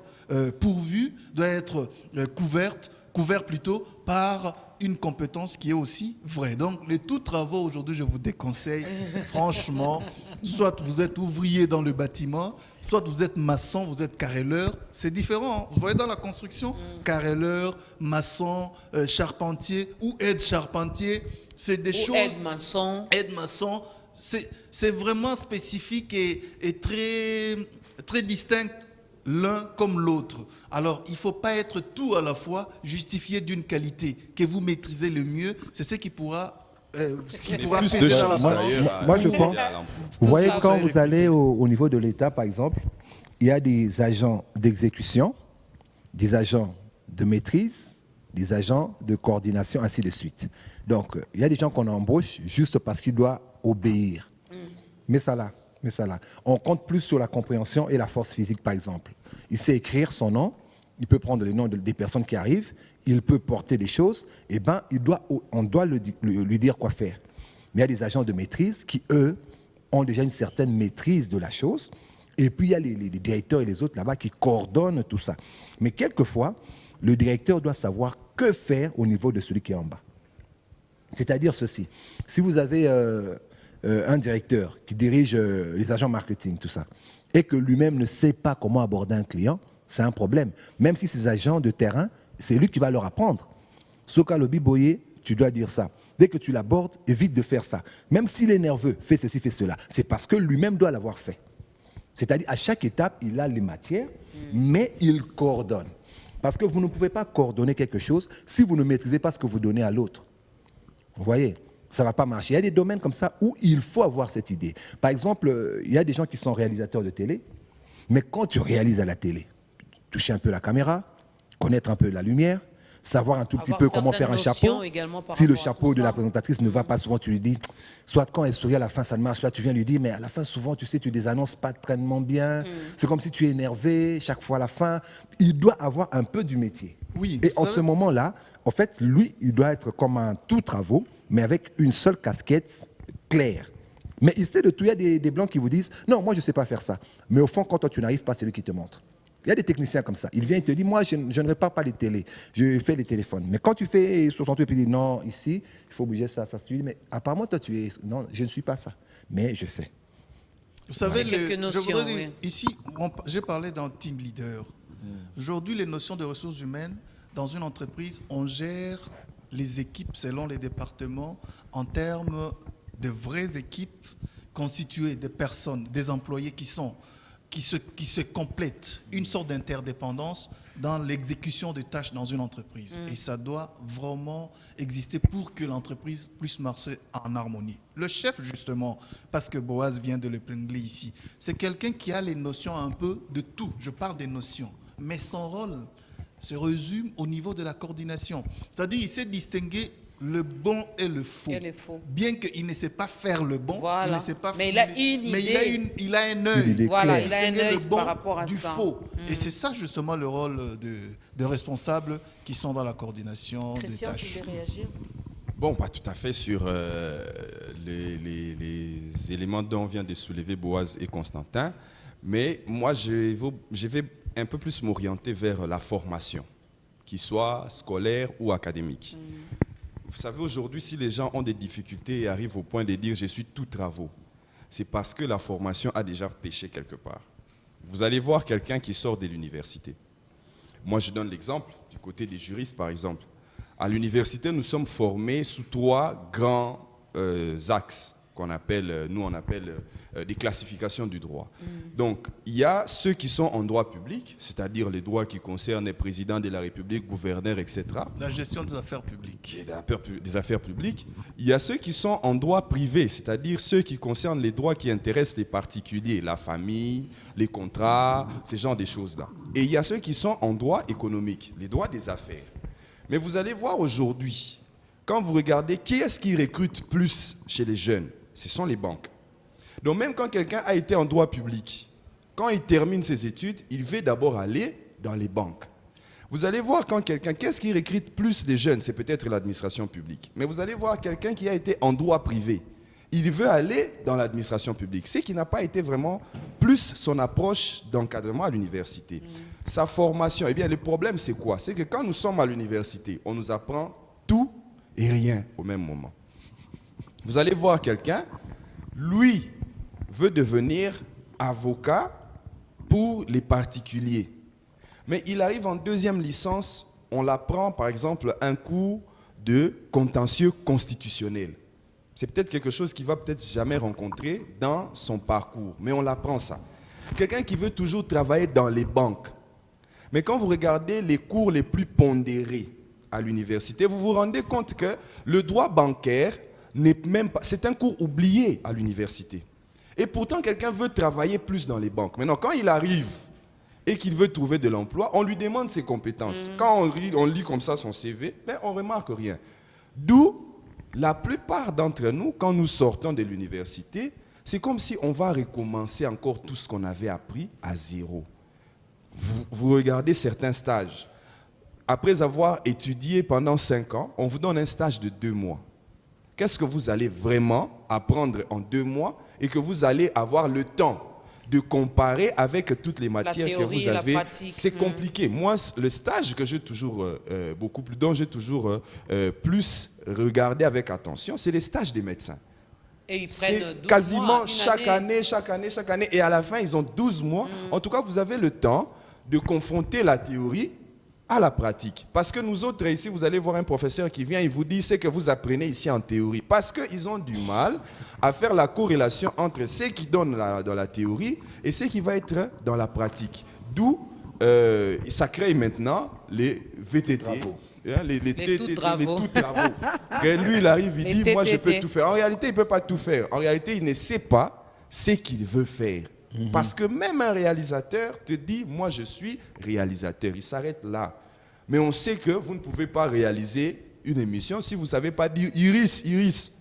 pourvu, doit être couvert plutôt par une compétence qui est aussi vraie. Donc, les tout travaux aujourd'hui, je vous déconseille, franchement, soit vous êtes ouvrier dans le bâtiment, soit vous êtes maçon, vous êtes carreleur, c'est différent. Vous voyez dans la construction, carreleur, maçon, charpentier ou aide-charpentier, c'est des choses... Aide-maçon. Aide-maçon, c'est vraiment spécifique et très, très distinct l'un comme l'autre. Alors, il ne faut pas être tout à la fois, justifié d'une qualité que vous maîtrisez le mieux. C'est ce qui pourra... Moi, je pense, vous voyez, quand vous allez au niveau de l'État, par exemple, il y a des agents d'exécution, des agents de maîtrise, des agents de coordination, ainsi de suite. Donc, il y a des gens qu'on embauche juste parce qu'ils doivent obéir. Mais ça là, mets ça là. On compte plus sur la compréhension et la force physique, par exemple. Il sait écrire son nom, il peut prendre les noms des personnes qui arrivent, il peut porter des choses, et ben, on doit lui dire quoi faire. Mais il y a des agents de maîtrise qui, eux, ont déjà une certaine maîtrise de la chose, et puis il y a les directeurs et les autres là-bas qui coordonnent tout ça. Mais quelquefois, le directeur doit savoir que faire au niveau de celui qui est en bas. C'est-à-dire ceci, si vous avez un directeur qui dirige les agents marketing, tout ça, et que lui-même ne sait pas comment aborder un client, c'est un problème. Même si ces agents de terrain, c'est lui qui va leur apprendre. Soka Lobi Boye, tu dois dire ça. Dès que tu l'abordes, évite de faire ça. Même s'il est nerveux, fais ceci, fais cela. C'est parce que lui-même doit l'avoir fait. C'est-à-dire, à chaque étape, il a les matières, mais il coordonne. Parce que vous ne pouvez pas coordonner quelque chose si vous ne maîtrisez pas ce que vous donnez à l'autre. Vous voyez, ça ne va pas marcher. Il y a des domaines comme ça où il faut avoir cette idée. Par exemple, il y a des gens qui sont réalisateurs de télé, mais quand tu réalises à la télé, toucher un peu la caméra, connaître un peu la lumière, savoir un tout petit peu comment faire un chapeau. Si le chapeau de la présentatrice ne va pas souvent, tu lui dis, soit quand elle sourit à la fin, ça ne marche pas, tu viens lui dire, mais à la fin, souvent, tu sais, tu désannonces pas tellement bien. C'est comme si tu es énervé chaque fois à la fin. Il doit avoir un peu du métier. Oui, et en ce moment-là, en fait, lui, il doit être comme un tout travaux, mais avec une seule casquette claire. Mais il sait de tout. Il y a des blancs qui vous disent, non, moi, je ne sais pas faire ça. Mais au fond, quand toi, tu n'arrives pas, c'est lui qui te montre. Il y a des techniciens comme ça. Il vient et te dit, moi, je ne répare pas les télés, je fais les téléphones. Mais quand tu fais 68, il dit, non, ici, il faut bouger ça, ça. Tu dis, mais apparemment, toi, tu es... Non, je ne suis pas ça. Mais je sais. Vous savez, quelques notions, je voudrais dire, oui. ici, j'ai parlé d'un team leader. Aujourd'hui, les notions de ressources humaines, dans une entreprise, on gère les équipes selon les départements en termes de vraies équipes constituées de personnes, des employés qui se complètent, une sorte d'interdépendance dans l'exécution des tâches dans une entreprise. Et ça doit vraiment exister pour que l'entreprise puisse marcher en harmonie. Le chef, justement, parce que Boaz vient de le l'épingler ici, c'est quelqu'un qui a les notions un peu de tout. Je parle des notions. Mais son rôle se résume au niveau de la coordination. C'est-à-dire, il sait distinguer le bon et le faux. Bien qu'il ne sait pas faire le bon, il ne sait pas mais il a une idée. Mais il a un œil. Voilà, il a un œil bon par rapport à du ça. faux. Et c'est ça justement le rôle de responsables qui sont dans la coordination des Christian, tâches. tu veux réagir? Bon, pas tout à fait sur les éléments dont vient de soulever Boaz et Constantin, mais moi je vais un peu plus m'orienter vers la formation, qu'il soit scolaire ou académique. Vous savez, aujourd'hui, si les gens ont des difficultés et arrivent au point de dire « je suis tout travaux », c'est parce que la formation a déjà péché quelque part. Vous allez voir quelqu'un qui sort de l'université. Moi, je donne l'exemple du côté des juristes, par exemple. À l'université, nous sommes formés sous 3 grands axes qu'on appelle, nous on appelle des classifications du droit. Donc, il y a ceux qui sont en droit public, c'est-à-dire les droits qui concernent les présidents de la République, gouverneurs, etc. La gestion des affaires publiques. Des affaires publiques. Il y a ceux qui sont en droit privé, c'est-à-dire ceux qui concernent les droits qui intéressent les particuliers, la famille, les contrats, ces genres de choses-là. Et il y a ceux qui sont en droit économique, les droits des affaires. Mais vous allez voir aujourd'hui, quand vous regardez qui est-ce qui recrute plus chez les jeunes, ce sont les banques. Donc même quand quelqu'un a été en droit public, quand il termine ses études, il veut d'abord aller dans les banques. Vous allez voir quand quelqu'un, qu'est-ce qui recrute plus des jeunes? C'est peut-être l'administration publique. Mais vous allez voir quelqu'un qui a été en droit privé. Il veut aller dans l'administration publique. C'est qui n'a pas été vraiment plus son approche d'encadrement à l'université. Sa formation, eh bien le problème c'est quoi? C'est que quand nous sommes à l'université, on nous apprend tout et rien au même moment. Vous allez voir quelqu'un, lui veut devenir avocat pour les particuliers. Mais il arrive en 2e licence, on l'apprend par exemple un cours de contentieux constitutionnel. C'est peut-être quelque chose qu'il va peut-être jamais rencontrer dans son parcours, mais on l'apprend ça. Quelqu'un qui veut toujours travailler dans les banques. Mais quand vous regardez les cours les plus pondérés à l'université, vous vous rendez compte que le droit bancaire n'est même pas, c'est un cours oublié à l'université. Et pourtant, quelqu'un veut travailler plus dans les banques. Maintenant, quand il arrive et qu'il veut trouver de l'emploi, on lui demande ses compétences. Quand on lit comme ça son CV, ben, on ne remarque rien. D'où la plupart d'entre nous, quand nous sortons de l'université, C'est comme si on va recommencer encore tout ce qu'on avait appris à zéro. Vous regardez certains stages. Après avoir étudié pendant 5 ans, on vous donne un stage de 2 mois. Qu'est-ce que vous allez vraiment apprendre en 2 mois et que vous allez avoir le temps de comparer avec toutes les matières que vous avez? C'est compliqué. Moi, le stage que j'ai toujours dont j'ai toujours plus regardé avec attention, c'est les stages des médecins. Et ils prennent 12 quasiment mois, chaque année. Et à la fin, ils ont 12 mois. En tout cas, vous avez le temps de confronter la théorie à la pratique. Parce que nous autres, ici, vous allez voir un professeur qui vient, il vous dit ce que vous apprenez ici en théorie. Parce qu'ils ont du mal à faire la corrélation entre ce qui donne dans la théorie et ce qui va être dans la pratique. D'où ça crée maintenant les VTT. Les tout travaux. Lui, il arrive, il dit, moi, je peux tout faire. En réalité, il ne peut pas tout faire. En réalité, il ne sait pas ce qu'il veut faire. Parce que même un réalisateur te dit, moi je suis réalisateur, il s'arrête là. Mais on sait que vous ne pouvez pas réaliser une émission si vous ne savez pas dire Iris.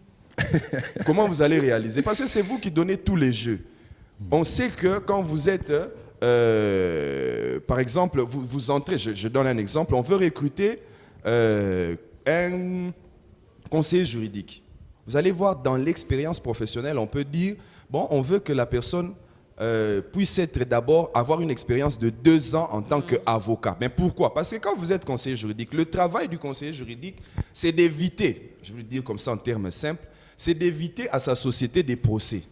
Comment vous allez réaliser? Parce que c'est vous qui donnez tous les jeux. On sait que quand vous êtes, par exemple, vous entrez, je donne un exemple, on veut recruter un conseiller juridique. Vous allez voir dans l'expérience professionnelle, on peut dire, bon, on veut que la personne puisse avoir une expérience de 2 ans en tant qu'avocat. Mais pourquoi? Parce que quand vous êtes conseiller juridique, le travail du conseiller juridique, c'est d'éviter, je vais le dire comme ça en termes simples, c'est d'éviter à sa société des procès.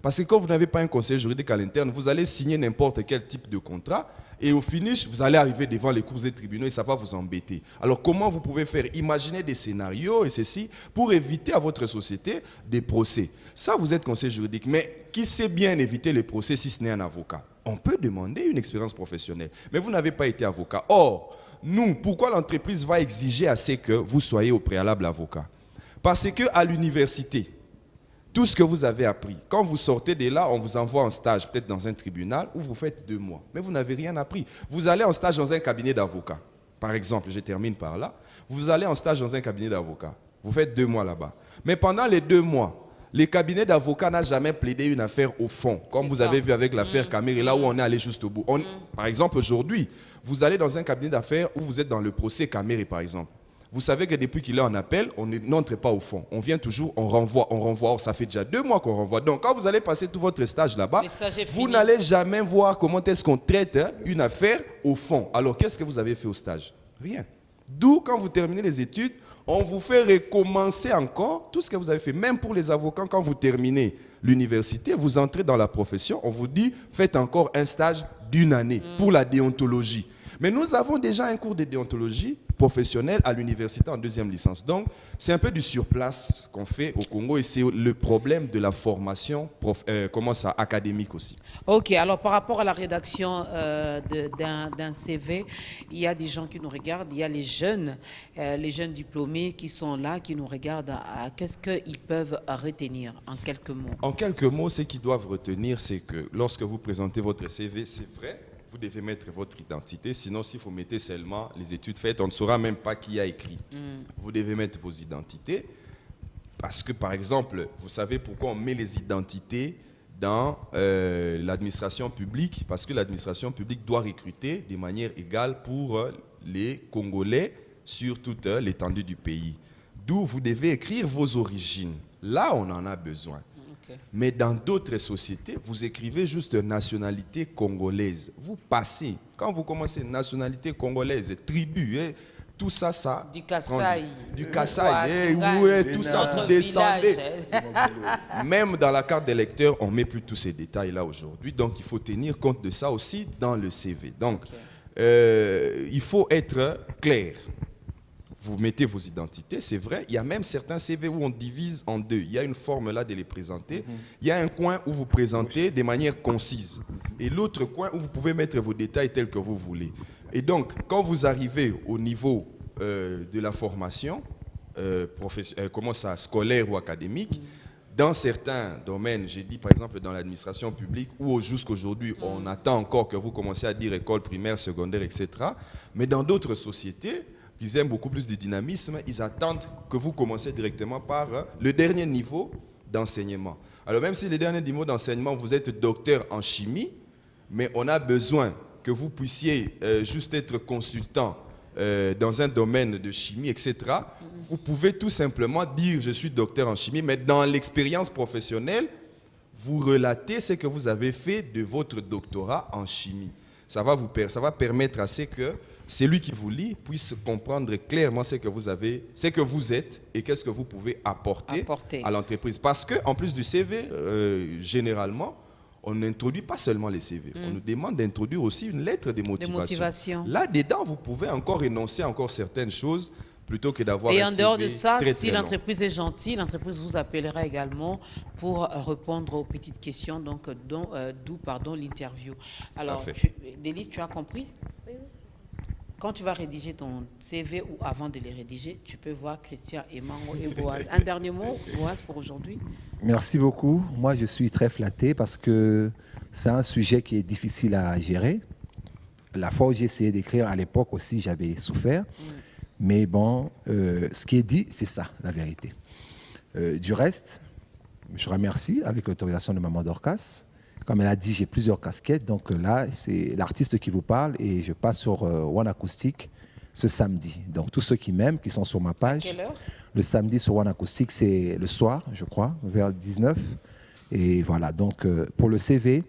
Parce que quand vous n'avez pas un conseiller juridique à l'interne, vous allez signer n'importe quel type de contrat et au finish, vous allez arriver devant les cours et tribunaux et ça va vous embêter. Alors comment vous pouvez faire? Imaginer des scénarios et ceci pour éviter à votre société des procès. Ça, vous êtes conseiller juridique, mais qui sait bien éviter les procès si ce n'est un avocat? On peut demander une expérience professionnelle, mais vous n'avez pas été avocat. Or, nous, pourquoi l'entreprise va exiger assez que vous soyez au préalable avocat? Parce qu'à l'université, tout ce que vous avez appris, quand vous sortez de là, on vous envoie en stage, peut-être dans un tribunal, où vous faites 2 mois. Mais vous n'avez rien appris. Vous allez en stage dans un cabinet d'avocat. Par exemple, je termine par là. Vous allez en stage dans un cabinet d'avocat. Vous faites 2 mois là-bas. Mais pendant les 2 mois, les cabinets d'avocats n'ont jamais plaidé une affaire au fond, comme vous avez vu avec l'affaire Camille, là où on est allé juste au bout. Par exemple, aujourd'hui, vous allez dans un cabinet d'affaires où vous êtes dans le procès Camille, par exemple. Vous savez que depuis qu'il est en appel, on n'entre pas au fond. On vient toujours, on renvoie. Or, ça fait déjà 2 mois qu'on renvoie. Donc, quand vous allez passer tout votre stage là-bas, vous n'allez jamais voir comment est-ce qu'on traite une affaire au fond. Alors, qu'est-ce que vous avez fait au stage? Rien. D'où, quand vous terminez les études, on vous fait recommencer encore tout ce que vous avez fait. Même pour les avocats, quand vous terminez l'université, vous entrez dans la profession, on vous dit, faites encore un stage d'1 année pour la déontologie. Mais nous avons déjà un cours de déontologie professionnelle à l'université en 2e licence. Donc, c'est un peu du surplace qu'on fait au Congo et c'est le problème de la formation académique aussi. Ok, alors par rapport à la rédaction d'un CV, il y a des gens qui nous regardent, il y a les jeunes diplômés qui sont là, qui nous regardent. Qu'est-ce qu'ils peuvent retenir en quelques mots? En quelques mots, ce qu'ils doivent retenir, c'est que lorsque vous présentez votre CV, c'est vrai, vous devez mettre votre identité, sinon si vous mettez seulement les études faites, on ne saura même pas qui a écrit. Vous devez mettre vos identités, parce que par exemple, vous savez pourquoi on met les identités dans l'administration publique? Parce que l'administration publique doit recruter de manière égale pour les Congolais sur toute l'étendue du pays. D'où vous devez écrire vos origines. Là, on en a besoin. Mais dans d'autres sociétés, vous écrivez juste nationalité congolaise. Vous passez. Quand vous commencez nationalité congolaise, tribu, tout ça, ça... Du Kasaï. Du Kasaï, tout ça, vous descendez. Même dans la carte d'électeur, on ne met plus tous ces détails-là aujourd'hui. Donc, il faut tenir compte de ça aussi dans le CV. Donc, il faut être clair. Vous mettez vos identités, c'est vrai. Il y a même certains CV où on divise en 2. Il y a une forme là de les présenter. Il y a un coin où vous présentez de manière concise. Et l'autre coin où vous pouvez mettre vos détails tels que vous voulez. Et donc, quand vous arrivez au niveau de la formation, scolaire ou académique, dans certains domaines, j'ai dit par exemple dans l'administration publique, où jusqu'aujourd'hui, on attend encore que vous commenciez à dire école primaire, secondaire, etc. Mais dans d'autres sociétés, ils aiment beaucoup plus de dynamisme, ils attendent que vous commenciez directement par le dernier niveau d'enseignement. Alors même si les derniers niveaux d'enseignement, vous êtes docteur en chimie, mais on a besoin que vous puissiez juste être consultant dans un domaine de chimie, etc., vous pouvez tout simplement dire « je suis docteur en chimie », mais dans l'expérience professionnelle, vous relatez ce que vous avez fait de votre doctorat en chimie. Ça va permettre à ce que celui qui vous lit puisse comprendre clairement ce que vous avez, ce que vous êtes et qu'est-ce que vous pouvez apporter. À l'entreprise. Parce qu'en plus du CV, généralement, on n'introduit pas seulement les CV. On nous demande d'introduire aussi une lettre de motivation. Là-dedans, vous pouvez encore énoncer encore certaines choses plutôt que d'avoir un CV. Et en dehors de ça, très, si très l'entreprise est gentille, l'entreprise vous appellera également pour répondre aux petites questions, donc d'où l'interview. Alors, Délice, tu as compris? Oui. Quand tu vas rédiger ton CV ou avant de les rédiger, tu peux voir Christian et Mango et Boaz. Un dernier mot, Boaz, pour aujourd'hui? Merci beaucoup. Moi, je suis très flatté parce que c'est un sujet qui est difficile à gérer. La fois où j'ai essayé d'écrire, à l'époque aussi, j'avais souffert. Mais bon, ce qui est dit, c'est ça, la vérité. Du reste, je remercie avec l'autorisation de Maman Dorcas. Comme elle a dit, j'ai plusieurs casquettes. Donc là, c'est l'artiste qui vous parle et je passe sur One Acoustic ce samedi. Donc tous ceux qui m'aiment, qui sont sur ma page. À quelle heure? Le samedi sur One Acoustic, c'est le soir, je crois, vers 19. Et voilà, donc pour le CV,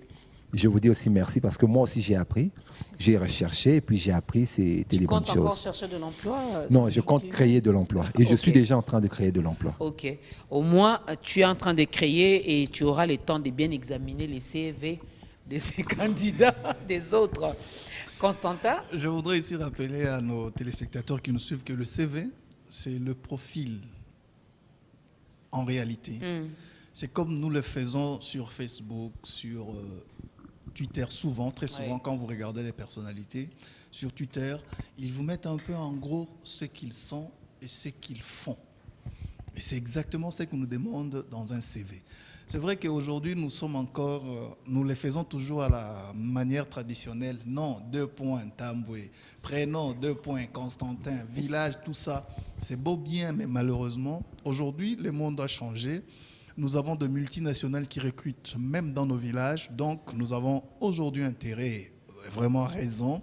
je vous dis aussi merci parce que moi aussi j'ai appris, j'ai recherché et puis j'ai appris, c'était les bonnes choses. Tu comptes encore chercher de l'emploi? Non, je compte créer de l'emploi et je suis déjà en train de créer de l'emploi. Ok. Au moins, tu es en train de créer et tu auras le temps de bien examiner les CV de ces candidats, des autres. Constantin? Je voudrais ici rappeler à nos téléspectateurs qui nous suivent que le CV, c'est le profil en réalité. C'est comme nous le faisons sur Facebook, sur Twitter, très souvent, quand vous regardez les personnalités, sur Twitter, ils vous mettent un peu en gros ce qu'ils sont et ce qu'ils font. Et c'est exactement ce qu'on nous demande dans un CV. C'est vrai qu'aujourd'hui, nous sommes encore, nous les faisons toujours à la manière traditionnelle. Non, 2 points, Tamboué. Prénom, 2 points, Constantin. Village, tout ça. C'est beau bien, mais malheureusement, aujourd'hui, le monde a changé. Nous avons de multinationales qui recrutent, même dans nos villages. Donc, nous avons aujourd'hui intérêt, vraiment raison,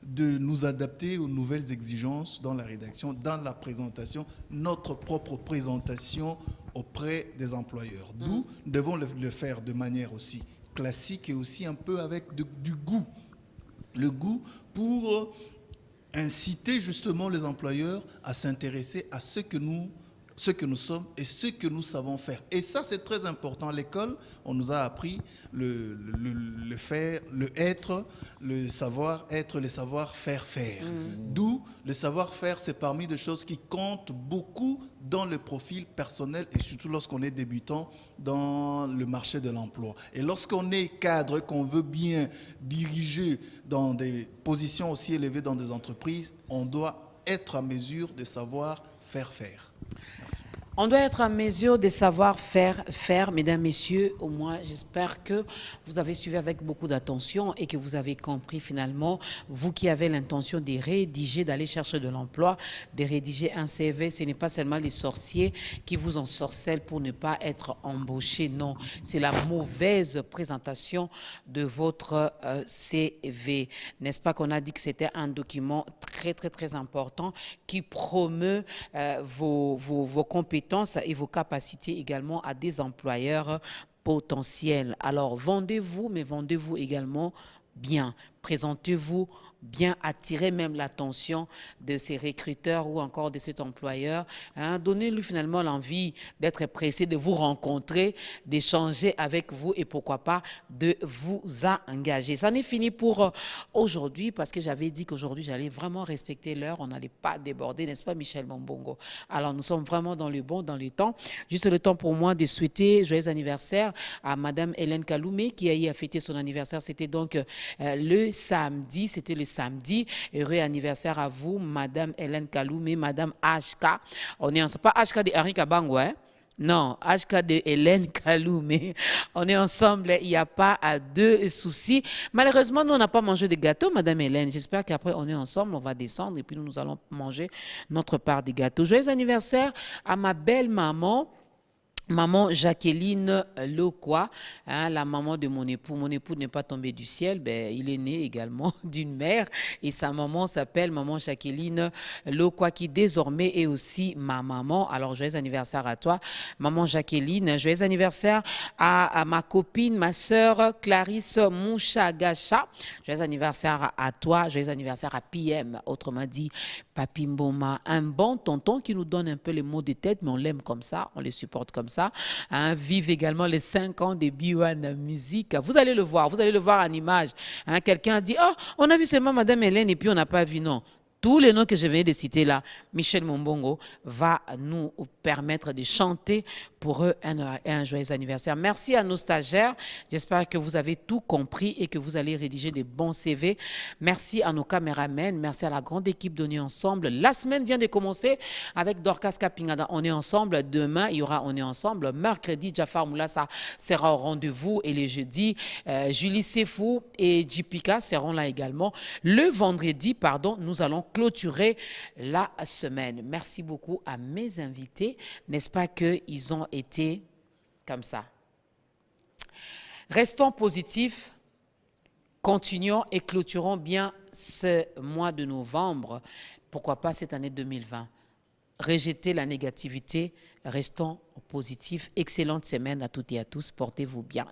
de nous adapter aux nouvelles exigences dans la rédaction, dans la présentation, notre propre présentation auprès des employeurs. D'où nous devons le faire de manière aussi classique et aussi un peu avec du goût. Le goût pour inciter justement les employeurs à s'intéresser à ce que nous sommes et ce que nous savons faire. Et ça, c'est très important. À l'école, on nous a appris le faire, le être, le savoir-être, le savoir-faire faire. D'où le savoir-faire, c'est parmi des choses qui comptent beaucoup dans le profil personnel et surtout lorsqu'on est débutant dans le marché de l'emploi. Et lorsqu'on est cadre, qu'on veut bien diriger dans des positions aussi élevées dans des entreprises, on doit être à mesure de savoir faire. Merci. On doit être en mesure de savoir faire, mesdames, messieurs. Au moins, j'espère que vous avez suivi avec beaucoup d'attention et que vous avez compris finalement, vous qui avez l'intention de rédiger, d'aller chercher de l'emploi, de rédiger un CV, ce n'est pas seulement les sorciers qui vous ensorcellent pour ne pas être embauchés. Non, c'est la mauvaise présentation de votre CV. N'est-ce pas qu'on a dit que c'était un document très, très, très important qui promeut vos compétences et vos capacités également à des employeurs potentiels. Alors, vendez-vous, mais vendez-vous également bien. Présentez-vous bien, attirez même l'attention de ces recruteurs ou encore de cet employeur. Donnez-lui finalement l'envie d'être pressé de vous rencontrer, d'échanger avec vous et pourquoi pas de vous engager. Ça n'est fini pour aujourd'hui parce que j'avais dit qu'aujourd'hui j'allais vraiment respecter l'heure, on n'allait pas déborder, n'est-ce pas Michel Mombongo? Alors nous sommes vraiment dans le bon, dans le temps. Juste le temps pour moi de souhaiter joyeux anniversaire à Madame Hélène Kaloumé qui a fêté son anniversaire. C'était donc le samedi, heureux anniversaire à vous, Madame Hélène Kaloumé, Madame HK. On est ensemble, pas HK de Henri Kabango, hein? Non, HK de Hélène Kaloumé. On est ensemble, il n'y a pas de soucis. Malheureusement, nous, on n'a pas mangé de gâteau, Madame Hélène. J'espère qu'après, on est ensemble, on va descendre et puis nous allons manger notre part de gâteau. Joyeux anniversaire à ma belle maman, Maman Jacqueline Lokwa, hein, la maman de mon époux. Mon époux n'est pas tombé du ciel, ben, il est né également d'une mère et sa maman s'appelle maman Jacqueline Lokwa qui désormais est aussi ma maman. Alors joyeux anniversaire à toi, maman Jacqueline. Joyeux anniversaire à ma copine, ma sœur Clarisse Mouchagacha. Joyeux anniversaire à toi, joyeux anniversaire à PM, autrement dit Papi Mboma, un bon tonton qui nous donne un peu les mots de tête, mais on l'aime comme ça, on les supporte comme ça. Hein, vive également les 5 ans de B1 Musique. Vous allez le voir en image. Hein, quelqu'un a dit, oh, on a vu seulement Madame Hélène et puis on n'a pas vu, non. Tous les noms que je viens de citer là, Michel Mombongo va nous permettre de chanter pour eux un joyeux anniversaire. Merci à nos stagiaires. J'espère que vous avez tout compris et que vous allez rédiger des bons CV. Merci à nos caméramens. Merci à la grande équipe d'On est ensemble. La semaine vient de commencer avec Dorcas Kapingada. On est ensemble. Demain, il y aura On est ensemble. Mercredi, Jafar Moulassa sera au rendez-vous. Et les jeudis, Julie Sefou et Jipika seront là également. Le vendredi, pardon, nous allons clôturer la semaine. Merci beaucoup à mes invités. N'est-ce pas qu'ils ont été comme ça? Restons positifs, continuons et clôturons bien ce mois de novembre. Pourquoi pas cette année 2020? Rejetez la négativité, restons positifs. Excellente semaine à toutes et à tous. Portez-vous bien.